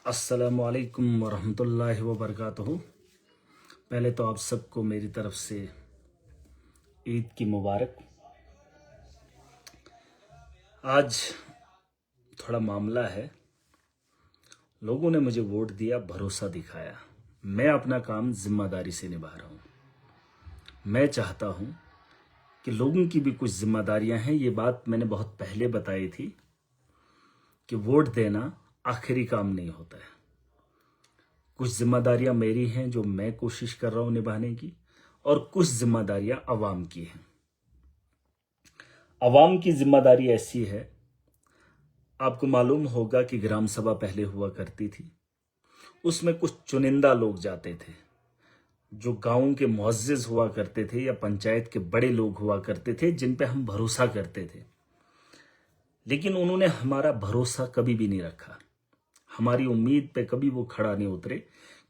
अस्सलामुअलैकुम वरहमतुल्लाहि वबरकातुहू। पहले तो आप सबको मेरी तरफ से ईद की मुबारक। आज थोड़ा मामला है, लोगों ने मुझे वोट दिया, भरोसा दिखाया, मैं अपना काम जिम्मेदारी से निभा रहा हूँ। मैं चाहता हूँ कि लोगों की भी कुछ जिम्मेदारियाँ हैं। ये बात मैंने बहुत पहले बताई थी कि वोट देना आखिरी काम नहीं होता है। कुछ जिम्मेदारियां मेरी हैं जो मैं कोशिश कर रहा हूं निभाने की, और कुछ जिम्मेदारियां अवाम की हैं। अवाम की जिम्मेदारी ऐसी है, आपको मालूम होगा कि ग्राम सभा पहले हुआ करती थी, उसमें कुछ चुनिंदा लोग जाते थे जो गांव के मुअज्जिज हुआ करते थे या पंचायत के बड़े लोग हुआ करते थे जिन पे हम भरोसा करते थे। लेकिन उन्होंने हमारा भरोसा कभी भी नहीं रखा, हमारी उम्मीद पे कभी वो खड़ा नहीं उतरे,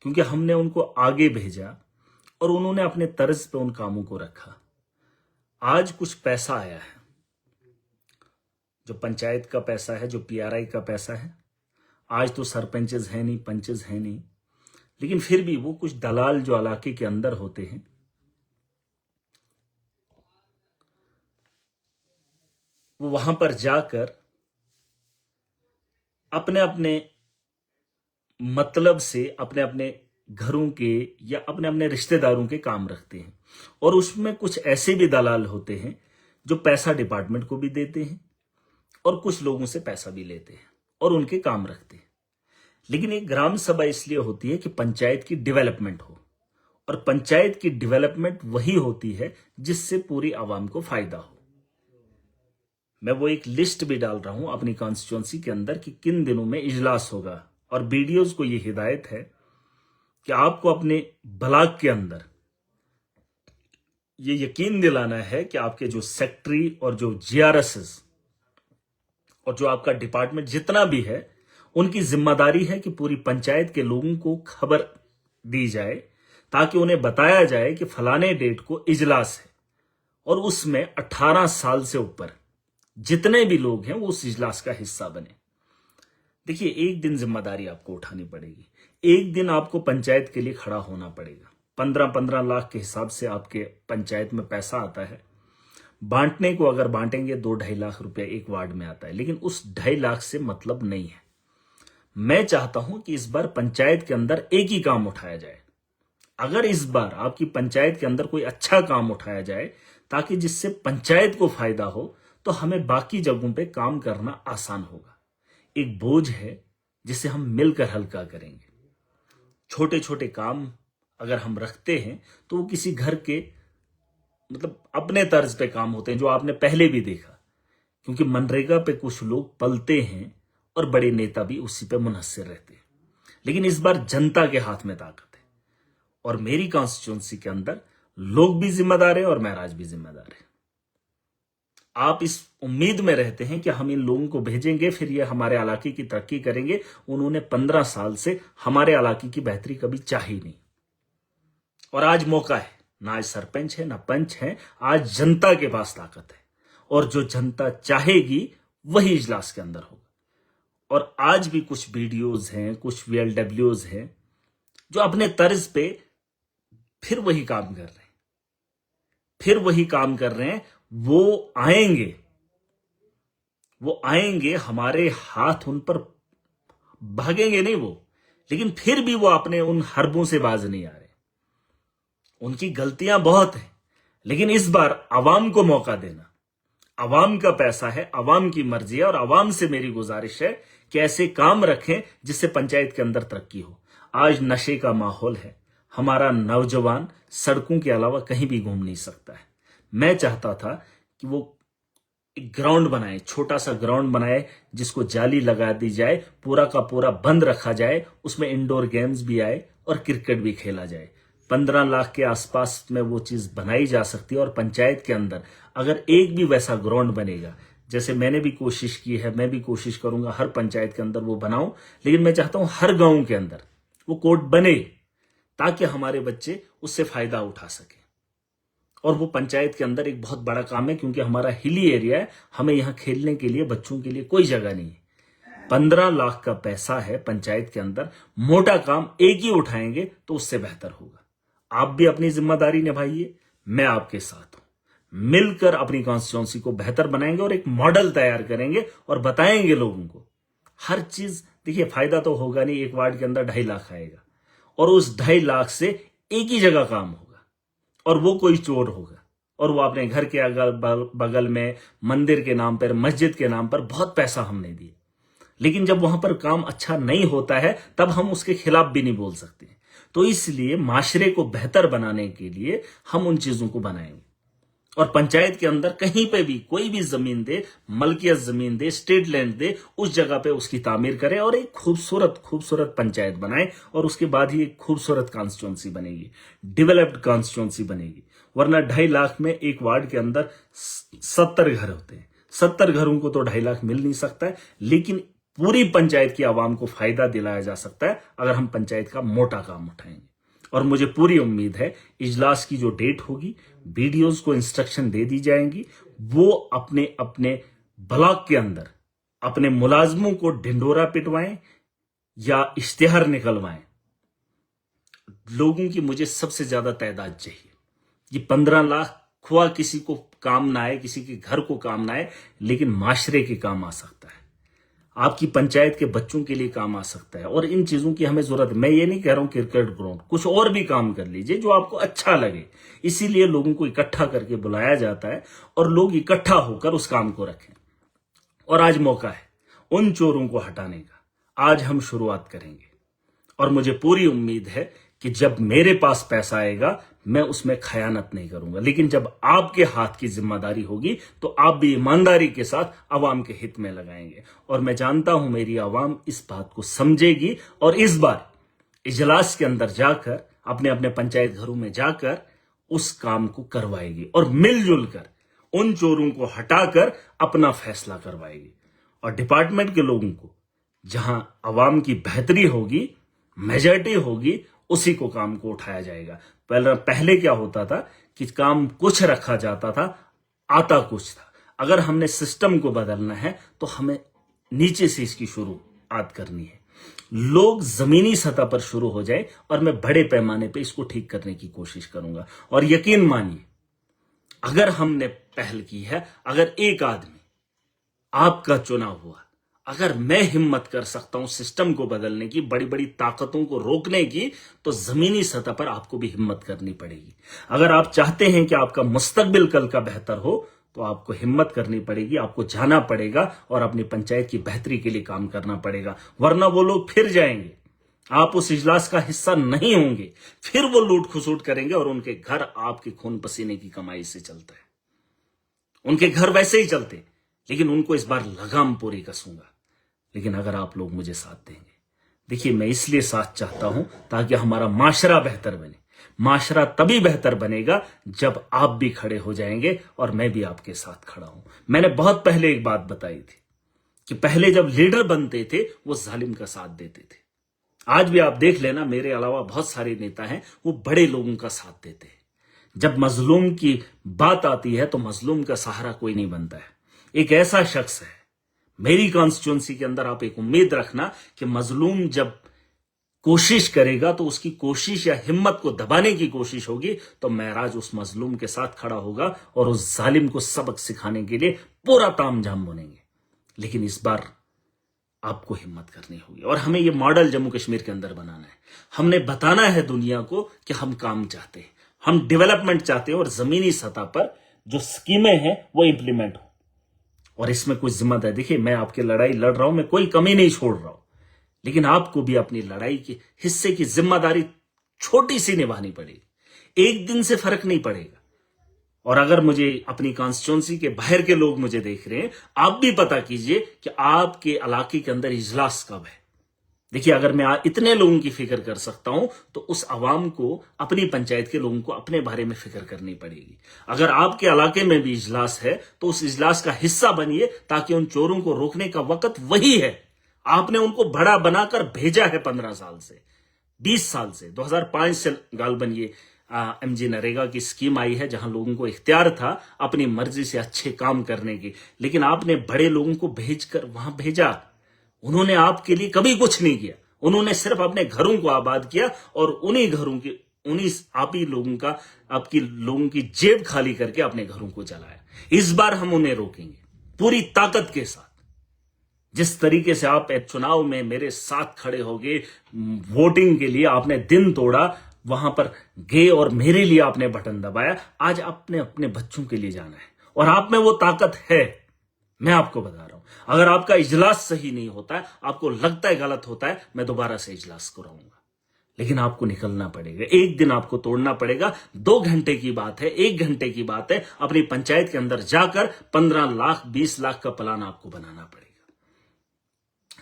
क्योंकि हमने उनको आगे भेजा और उन्होंने अपने तर्ज पे उन कामों को रखा। आज कुछ पैसा आया है, जो पंचायत का पैसा है, जो पीआरआई का पैसा है। आज तो सरपंचेस हैं नहीं, पंचेस हैं नहीं, लेकिन फिर भी वो कुछ दलाल जो इलाके के अंदर होते हैं, वो वहां पर जाकर अपने अपने मतलब से अपने अपने घरों के या अपने अपने रिश्तेदारों के काम रखते हैं। और उसमें कुछ ऐसे भी दलाल होते हैं जो पैसा डिपार्टमेंट को भी देते हैं और कुछ लोगों से पैसा भी लेते हैं और उनके काम रखते हैं। लेकिन एक ग्राम सभा इसलिए होती है कि पंचायत की डेवलपमेंट हो, और पंचायत की डेवलपमेंट वही होती है जिससे पूरी आवाम को फायदा हो। मैं वो एक लिस्ट भी डाल रहा हूं अपनी कॉन्स्टिट्यूंसी के अंदर कि किन दिनों में इजलास होगा, और बीडीओज को ये हिदायत है कि आपको अपने ब्लॉक के अंदर ये यकीन दिलाना है कि आपके जो सेक्रेटरी और जो जीआरएसएस और जो आपका डिपार्टमेंट जितना भी है, उनकी जिम्मेदारी है कि पूरी पंचायत के लोगों को खबर दी जाए, ताकि उन्हें बताया जाए कि फलाने डेट को इजलास है, और उसमें 18 साल से ऊपर जितने भी लोग हैं वो उस इजलास का हिस्सा बने। देखिए, एक दिन जिम्मेदारी आपको उठानी पड़ेगी, एक दिन आपको पंचायत के लिए खड़ा होना पड़ेगा। 15-15 लाख के हिसाब से आपके पंचायत में पैसा आता है, बांटने को अगर बांटेंगे 2-2.5 लाख रुपया एक वार्ड में आता है, लेकिन उस 2.5 लाख से मतलब नहीं है। मैं चाहता हूं कि इस बार पंचायत के अंदर एक ही काम उठाया जाए। अगर इस बार आपकी पंचायत के अंदर कोई अच्छा काम उठाया जाए ताकि जिससे पंचायत को फायदा हो, तो हमें बाकी जगहों पे काम करना आसान होगा। एक बोझ है जिसे हम मिलकर हल्का करेंगे। छोटे छोटे काम अगर हम रखते हैं तो वो किसी घर के मतलब अपने तर्ज पे काम होते हैं, जो आपने पहले भी देखा, क्योंकि मनरेगा पे कुछ लोग पलते हैं और बड़े नेता भी उसी पे मुनहसिर रहते हैं। लेकिन इस बार जनता के हाथ में ताकत है, और मेरी कॉन्स्टिट्यूंसी के अंदर लोग भी जिम्मेदार हैं और महराज भी जिम्मेदार है। आप इस उम्मीद में रहते हैं कि हम इन लोगों को भेजेंगे, फिर ये हमारे इलाके की तरक्की करेंगे। उन्होंने 15 साल से हमारे इलाके की बेहतरी कभी चाही नहीं, और आज मौका है। ना आज सरपंच है ना पंच है, आज जनता के पास ताकत है, और जो जनता चाहेगी वही इजलास के अंदर होगा। और आज भी कुछ बीडीओज हैं, कुछ वीएलडब्ल्यूज हैं जो अपने तर्ज पे फिर वही काम कर रहे हैं, फिर वही काम कर रहे हैं। वो आएंगे, हमारे हाथ उन पर भागेंगे नहीं वो, लेकिन फिर भी वो अपने उन हरबों से बाज नहीं आ रहे। उनकी गलतियां बहुत हैं, लेकिन इस बार आवाम को मौका देना। आवाम का पैसा है, आवाम की मर्जी है, और आवाम से मेरी गुजारिश है कि ऐसे काम रखें जिससे पंचायत के अंदर तरक्की हो। आज नशे का माहौल है, हमारा नौजवान सड़कों के अलावा कहीं भी घूम नहीं सकता है। मैं चाहता था कि वो एक ग्राउंड बनाए, छोटा सा ग्राउंड बनाए, जिसको जाली लगा दी जाए, पूरा का पूरा बंद रखा जाए, उसमें इंडोर गेम्स भी आए और क्रिकेट भी खेला जाए। 15 लाख के आसपास में वो चीज बनाई जा सकती है, और पंचायत के अंदर अगर एक भी वैसा ग्राउंड बनेगा, जैसे मैंने भी कोशिश की है, मैं भी कोशिश करूंगा हर पंचायत के अंदर वो बनाऊं, लेकिन मैं चाहता हूं हर गांव के अंदर वो कोर्ट बने, ताकि हमारे बच्चे उससे फायदा उठा सके। और वो पंचायत के अंदर एक बहुत बड़ा काम है, क्योंकि हमारा हिली एरिया है, हमें यहाँ खेलने के लिए बच्चों के लिए कोई जगह नहीं है। 15 लाख का पैसा है पंचायत के अंदर, मोटा काम एक ही उठाएंगे तो उससे बेहतर होगा। आप भी अपनी जिम्मेदारी निभाइए, मैं आपके साथ हूं। मिलकर अपनी कॉन्स्टिट्यूंसी को बेहतर बनाएंगे और एक मॉडल तैयार करेंगे और बताएंगे लोगों को हर चीज। देखिए, फायदा तो होगा नहीं, एक वार्ड के अंदर 2.5 लाख आएगा और उस 2.5 लाख से एक ही जगह काम होगा और वो कोई चोर होगा और वो अपने घर के अगल बगल में मंदिर के नाम पर, मस्जिद के नाम पर बहुत पैसा हमने दिया, लेकिन जब वहां पर काम अच्छा नहीं होता है तब हम उसके खिलाफ भी नहीं बोल सकते। तो इसलिए माशरे को बेहतर बनाने के लिए हम उन चीजों को बनाएंगे और पंचायत के अंदर कहीं पे भी कोई भी जमीन दे, मलकियत जमीन दे, स्टेट लैंड दे, उस जगह पे उसकी तामीर करें और एक खूबसूरत खूबसूरत पंचायत बनाए और उसके बाद ही एक खूबसूरत कॉन्स्टिट्यूंसी बनेगी, डेवलप्ड कॉन्स्टिट्यूंसी बनेगी। वरना 2.5 लाख में एक वार्ड के अंदर 70 घर होते हैं। 70 घरों को तो 2.5 लाख मिल नहीं सकता है, लेकिन पूरी पंचायत की आवाम को फायदा दिलाया जा सकता है अगर हम पंचायत का मोटा काम उठाएंगे। और मुझे पूरी उम्मीद है इजलास की जो डेट होगी, बीडीओज को इंस्ट्रक्शन दे दी जाएंगी, वो अपने अपने ब्लॉक के अंदर अपने मुलाजमों को ढिंडोरा पिटवाएं या इश्तिहार निकलवाएं। लोगों की मुझे सबसे ज्यादा तादाद चाहिए। ये 15 लाख खुआ किसी को काम ना आए, किसी के घर को काम ना आए, लेकिन माशरे के काम आ सकता है, आपकी पंचायत के बच्चों के लिए काम आ सकता है। और इन चीजों की हमें जरूरत है। मैं ये नहीं कह रहा हूं क्रिकेट ग्राउंड, कुछ और भी काम कर लीजिए जो आपको अच्छा लगे। इसीलिए लोगों को इकट्ठा करके बुलाया जाता है और लोग इकट्ठा होकर उस काम को रखें। और आज मौका है उन चोरों को हटाने का। आज हम शुरुआत करेंगे और मुझे पूरी उम्मीद है कि जब मेरे पास पैसा आएगा मैं उसमें खयानत नहीं करूंगा, लेकिन जब आपके हाथ की जिम्मेदारी होगी तो आप भी ईमानदारी के साथ आवाम के हित में लगाएंगे। और मैं जानता हूं मेरी आवाम इस बात को समझेगी और इस बार इजलास के अंदर जाकर, अपने अपने पंचायत घरों में जाकर उस काम को करवाएगी और मिलजुल कर उन चोरों को हटाकर अपना फैसला करवाएगी। और डिपार्टमेंट के लोगों को जहां आवाम की बेहतरी होगी, मेजॉरिटी होगी, उसी को काम को उठाया जाएगा। पहले क्या होता था कि काम कुछ रखा जाता था, आता कुछ था। अगर हमने सिस्टम को बदलना है तो हमें नीचे से इसकी शुरुआत करनी है। लोग जमीनी सतह पर शुरू हो जाए और मैं बड़े पैमाने पे इसको ठीक करने की कोशिश करूंगा। और यकीन मानिए, अगर हमने पहल की है, अगर एक आदमी आपका चुनाव हुआ, अगर मैं हिम्मत कर सकता हूं सिस्टम को बदलने की, बड़ी बड़ी ताकतों को रोकने की, तो जमीनी सतह पर आपको भी हिम्मत करनी पड़ेगी। अगर आप चाहते हैं कि आपका मुस्तकबिल कल का बेहतर हो तो आपको हिम्मत करनी पड़ेगी, आपको जाना पड़ेगा और अपनी पंचायत की बेहतरी के लिए काम करना पड़ेगा। वरना वो लोग फिर जाएंगे, आप उस इजलास का हिस्सा नहीं होंगे, फिर वो लूट खसूट करेंगे और उनके घर आपके खून पसीने की कमाई से चलता है। उनके घर वैसे ही चलते, लेकिन उनको इस बार लगाम पूरी कसूंगा। लेकिन अगर आप लोग मुझे साथ देंगे, देखिए मैं इसलिए साथ चाहता हूं ताकि हमारा माशरा बेहतर बने। माशरा तभी बेहतर बनेगा जब आप भी खड़े हो जाएंगे और मैं भी आपके साथ खड़ा हूं। मैंने बहुत पहले एक बात बताई थी कि पहले जब लीडर बनते थे वो जालिम का साथ देते थे। आज भी आप देख लेना, मेरे अलावा बहुत सारे नेता हैं, वो बड़े लोगों का साथ देते हैं। जब मजलूम की बात आती है तो मजलूम का सहारा कोई नहीं बनता है। एक ऐसा शख्स है मेरी कॉन्स्टिट्यूंसी के अंदर, आप एक उम्मीद रखना कि मजलूम जब कोशिश करेगा तो उसकी कोशिश या हिम्मत को दबाने की कोशिश होगी तो महराज उस मजलूम के साथ खड़ा होगा और उस जालिम को सबक सिखाने के लिए पूरा तामझाम बनेंगे। लेकिन इस बार आपको हिम्मत करनी होगी और हमें यह मॉडल जम्मू कश्मीर के अंदर बनाना है। हमने बताना है दुनिया को कि हम काम चाहते हैं, हम डेवलपमेंट चाहते हैं और जमीनी सतह पर जो स्कीमें हैं वो इंप्लीमेंट हो। और इसमें कुछ जिम्मेदारी, देखिए मैं आपकी लड़ाई लड़ रहा हूं, मैं कोई कमी नहीं छोड़ रहा हूं, लेकिन आपको भी अपनी लड़ाई के हिस्से की जिम्मेदारी छोटी सी निभानी पड़ेगी। एक दिन से फर्क नहीं पड़ेगा। और अगर मुझे अपनी कॉन्स्टिट्यूंसी के बाहर के लोग मुझे देख रहे हैं, आप भी पता कीजिए कि आपके इलाके के अंदर इजलास कब है। देखिए अगर मैं इतने लोगों की फिक्र कर सकता हूं तो उस आवाम को, अपनी पंचायत के लोगों को अपने बारे में फिक्र करनी पड़ेगी। अगर आपके इलाके में भी इजलास है तो उस इजलास का हिस्सा बनिए ताकि उन चोरों को रोकने का वक्त वही है। आपने उनको बड़ा बनाकर भेजा है 15 साल से, 20 साल से, 2005 से गालबन ये एमजी नरेगा की स्कीम आई है जहां लोगों को इख्तियार था अपनी मर्जी से अच्छे काम करने की, लेकिन आपने बड़े लोगों को भेजकर वहां भेजा। उन्होंने आपके लिए कभी कुछ नहीं किया। उन्होंने सिर्फ अपने घरों को आबाद किया और उन्हीं घरों के उन्हीं आप ही लोगों का आपकी लोगों की जेब खाली करके अपने घरों को चलाया। इस बार हम उन्हें रोकेंगे पूरी ताकत के साथ। जिस तरीके से आप चुनाव में मेरे साथ खड़े हो गए, वोटिंग के लिए आपने दिन तोड़ा, वहां पर गए और मेरे लिए आपने बटन दबाया, आज आपने अपने बच्चों के लिए जाना है और आप में वो ताकत है। मैं आपको बता रहा हूं, अगर आपका इजलास सही नहीं होता है, आपको लगता है गलत होता है, मैं दोबारा से इजलास कराऊंगा, लेकिन आपको निकलना पड़ेगा। एक दिन आपको तोड़ना पड़ेगा। 2 घंटे की बात है, 1 घंटे की बात है। अपनी पंचायत के अंदर जाकर 15 लाख 20 लाख का प्लान आपको बनाना पड़ेगा।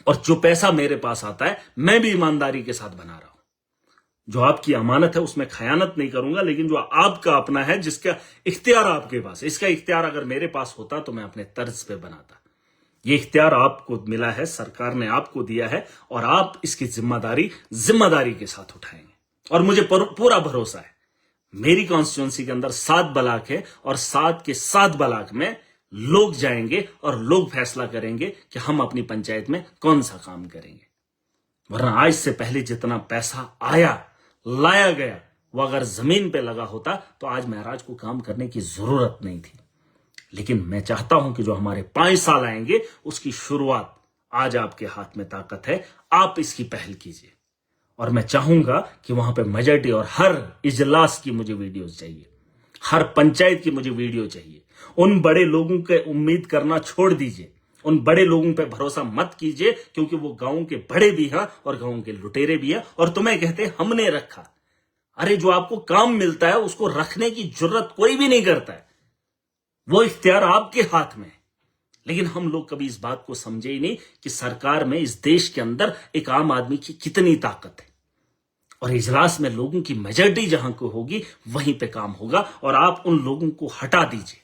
और जो पैसा मेरे पास आता है, मैं भी ईमानदारी के साथ बना रहा हूं। जो आपकी अमानत है उसमें खयानत नहीं करूंगा, लेकिन जो आपका अपना है, जिसका इख्तियार आपके पास है, इसका इख्तियार अगर मेरे पास होता तो मैं अपने तर्ज पे बनाता। ये इख्तियार आपको मिला है, सरकार ने आपको दिया है और आप इसकी जिम्मेदारी के साथ उठाएंगे। और मुझे पूरा भरोसा है, मेरी कॉन्स्टिट्यूंसी के अंदर 7 ब्लॉक है और 7 के 7 ब्लॉक में लोग जाएंगे और लोग फैसला करेंगे कि हम अपनी पंचायत में कौन सा काम करेंगे। वरना आज से पहले जितना पैसा लाया गया, वो अगर जमीन पे लगा होता तो आज महाराज को काम करने की जरूरत नहीं थी। लेकिन मैं चाहता हूं कि जो हमारे 5 साल आएंगे, उसकी शुरुआत आज आपके हाथ में ताकत है, आप इसकी पहल कीजिए। और मैं चाहूंगा कि वहां पे मेजॉरिटी, और हर इजलास की मुझे वीडियोस चाहिए, हर पंचायत की मुझे वीडियो चाहिए। उन बड़े लोगों के उम्मीद करना छोड़ दीजिए, उन बड़े लोगों पे भरोसा मत कीजिए, क्योंकि वो गांव के बड़े भी हैं और गांव के लुटेरे भी हैं। और तुम्हें कहते हमने रखा, अरे जो आपको काम मिलता है उसको रखने की जरूरत कोई भी नहीं करता है, वो इख्तियार आपके हाथ में है। लेकिन हम लोग कभी इस बात को समझे ही नहीं कि सरकार में, इस देश के अंदर एक आम आदमी की कितनी ताकत है। और इजलास में लोगों की मेजॉरिटी जहां को होगी, वहीं पे काम होगा। और आप उन लोगों को हटा दीजिए।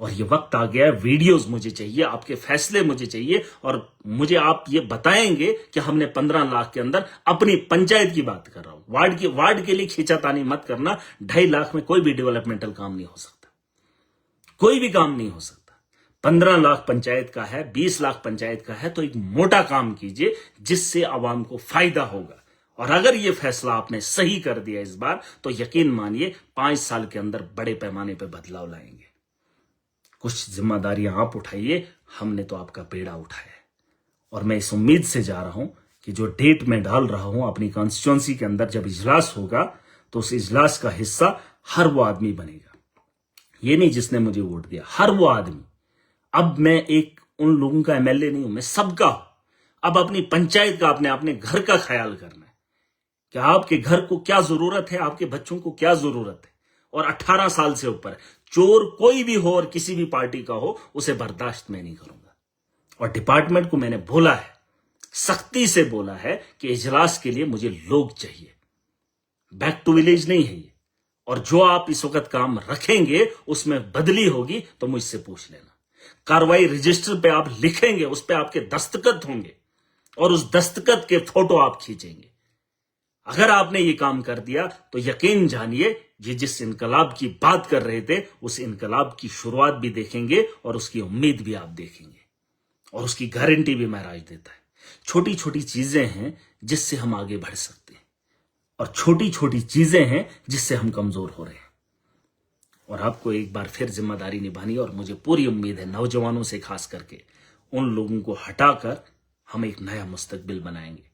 और ये वक्त आ गया है, वीडियोस मुझे चाहिए, आपके फैसले मुझे चाहिए। और मुझे आप ये बताएंगे कि हमने 15 लाख के अंदर, अपनी पंचायत की बात कर रहा हूं, वार्ड के लिए खींचातानी मत करना। 2.5 लाख में कोई भी डेवलपमेंटल काम नहीं हो सकता, कोई भी काम नहीं हो सकता। 15 लाख पंचायत का है, 20 लाख पंचायत का है, तो एक मोटा काम कीजिए जिससे आवाम को फायदा होगा। और अगर ये फैसला आपने सही कर दिया इस बार, तो यकीन मानिए 5 साल के अंदर बड़े पैमाने पर बदलाव लाएंगे। कुछ जिम्मेदारियां आप उठाइए, हमने तो आपका बेड़ा उठाया है। और मैं इस उम्मीद से जा रहा हूं कि जो डेट मैं डाल रहा हूं अपनी कॉन्स्टिट्यूंसी के अंदर, जब इजलास होगा तो उस इजलास का हिस्सा हर वो आदमी बनेगा। ये नहीं जिसने मुझे वोट दिया, हर वो आदमी। अब मैं एक उन लोगों का एमएलए नहीं हूं, मैं सबका हूं। अब अपनी पंचायत का, अपने घर का ख्याल करना है कि आपके घर को क्या जरूरत है, आपके बच्चों को क्या जरूरत है। और 18 साल से ऊपर चोर कोई भी हो और किसी भी पार्टी का हो, उसे बर्दाश्त मैं नहीं करूंगा। और डिपार्टमेंट को मैंने बोला है, सख्ती से बोला है कि इजलास के लिए मुझे लोग चाहिए, बैक टू विलेज नहीं है ये। और जो आप इस वक्त काम रखेंगे उसमें बदली होगी तो मुझसे पूछ लेना। कार्रवाई रजिस्टर पे आप लिखेंगे, उस पे आपके दस्तखत होंगे और उस दस्तखत के फोटो आप खींचेंगे। अगर आपने ये काम कर दिया तो यकीन जानिए, ये जिस इनकलाब की बात कर रहे थे, उस इनकलाब की शुरुआत भी देखेंगे और उसकी उम्मीद भी आप देखेंगे। और उसकी गारंटी भी महाराज देता है। छोटी छोटी चीजें हैं जिससे हम आगे बढ़ सकते हैं, और छोटी छोटी चीजें हैं जिससे हम कमजोर हो रहे हैं। और आपको एक बार फिर जिम्मेदारी निभानी है। और मुझे पूरी उम्मीद है, नौजवानों से खास करके, उन लोगों को हटाकर हम एक नया मुस्तकबिल बनाएंगे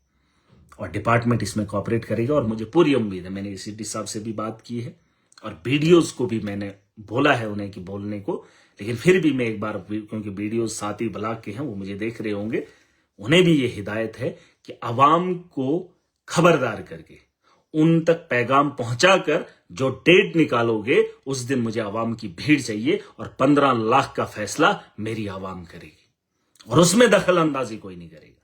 और डिपार्टमेंट इसमें कोऑपरेट करेगा। और मुझे पूरी उम्मीद है, मैंने एसीडी साहब से भी बात की है और वीडियोस को भी मैंने बोला है उन्हें कि बोलने को, लेकिन फिर भी मैं एक बार, क्योंकि वीडियोस 7 ही ब्लॉक के हैं, वो मुझे देख रहे होंगे, उन्हें भी ये हिदायत है कि आवाम को खबरदार करके उन तक पैगाम पहुंचाकर जो डेट निकालोगे, उस दिन मुझे आवाम की भीड़ चाहिए। और 15 लाख का फैसला मेरी आवाम करेगी और उसमें दखल अंदाजी कोई नहीं करेगा।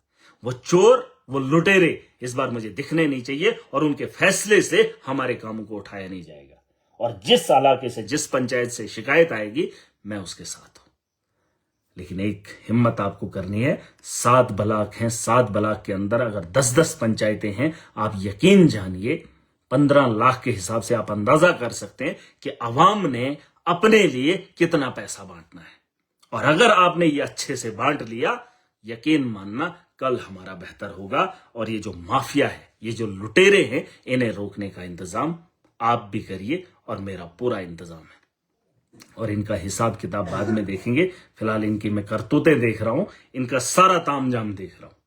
वो चोर, वो लुटेरे इस बार मुझे दिखने नहीं चाहिए और उनके फैसले से हमारे कामों को उठाया नहीं जाएगा। और जिस इलाके से, जिस पंचायत से शिकायत आएगी, मैं उसके साथ हूं। लेकिन एक हिम्मत आपको करनी है। 7 ब्लॉक हैं, 7 ब्लॉक के अंदर अगर 10-10 पंचायतें हैं, आप यकीन जानिए 15 लाख के हिसाब से आप अंदाजा कर सकते हैं कि अवाम ने अपने लिए कितना पैसा बांटना है। और अगर आपने ये अच्छे से बांट लिया, यकीन मानना कल हमारा बेहतर होगा। और ये जो माफिया है, ये जो लुटेरे हैं, इन्हें रोकने का इंतजाम आप भी करिए और मेरा पूरा इंतजाम है। और इनका हिसाब किताब बाद में देखेंगे। फिलहाल इनकी मैं करतूतें देख रहा हूं, इनका सारा तामझाम देख रहा हूं,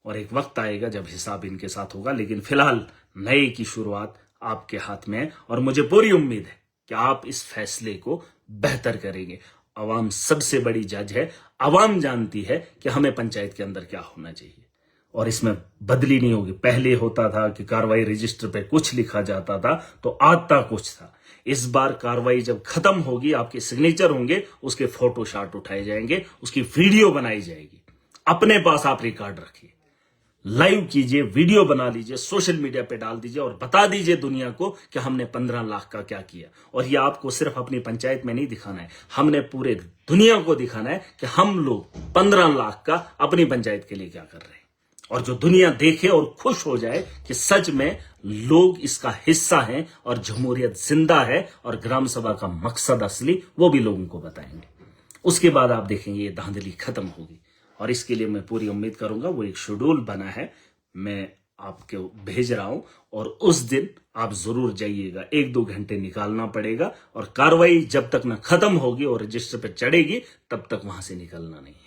और एक वक्त आएगा जब हिसाब इनके साथ होगा। लेकिन फिलहाल नए की शुरुआत आपके हाथ में है और मुझे पूरी उम्मीद है कि आप इस फैसले को बेहतर करेंगे। अवाम सबसे बड़ी जज है। अवाम जानती है कि हमें पंचायत के अंदर क्या होना चाहिए, और इसमें बदली नहीं होगी। पहले होता था कि कार्रवाई रजिस्टर पे कुछ लिखा जाता था तो आता कुछ था। इस बार कार्रवाई जब खत्म होगी, आपके सिग्नेचर होंगे, उसके फोटो शॉट उठाए जाएंगे, उसकी वीडियो बनाई जाएगी। अपने पास आप रिकॉर्ड रखिए, लाइव कीजिए, वीडियो बना लीजिए, सोशल मीडिया पे डाल दीजिए और बता दीजिए दुनिया को कि हमने 15 लाख का क्या किया। और ये आपको सिर्फ अपनी पंचायत में नहीं दिखाना है, हमने पूरे दुनिया को दिखाना है कि हम लोग 15 लाख का अपनी पंचायत के लिए क्या कर रहे हैं। और जो दुनिया देखे और खुश हो जाए कि सच में लोग इसका हिस्सा हैं और जमहूरियत जिंदा है और ग्राम सभा का मकसद असली वो भी लोगों को बताएंगे। उसके बाद आप देखेंगे ये धांधली खत्म होगी। और इसके लिए मैं पूरी उम्मीद करूंगा। वो एक शेड्यूल बना है, मैं आपको भेज रहा हूं, और उस दिन आप जरूर जाइएगा। 1-2 घंटे निकालना पड़ेगा, और कार्रवाई जब तक ना खत्म होगी और रजिस्टर पर चढ़ेगी तब तक वहां से निकलना नहीं है।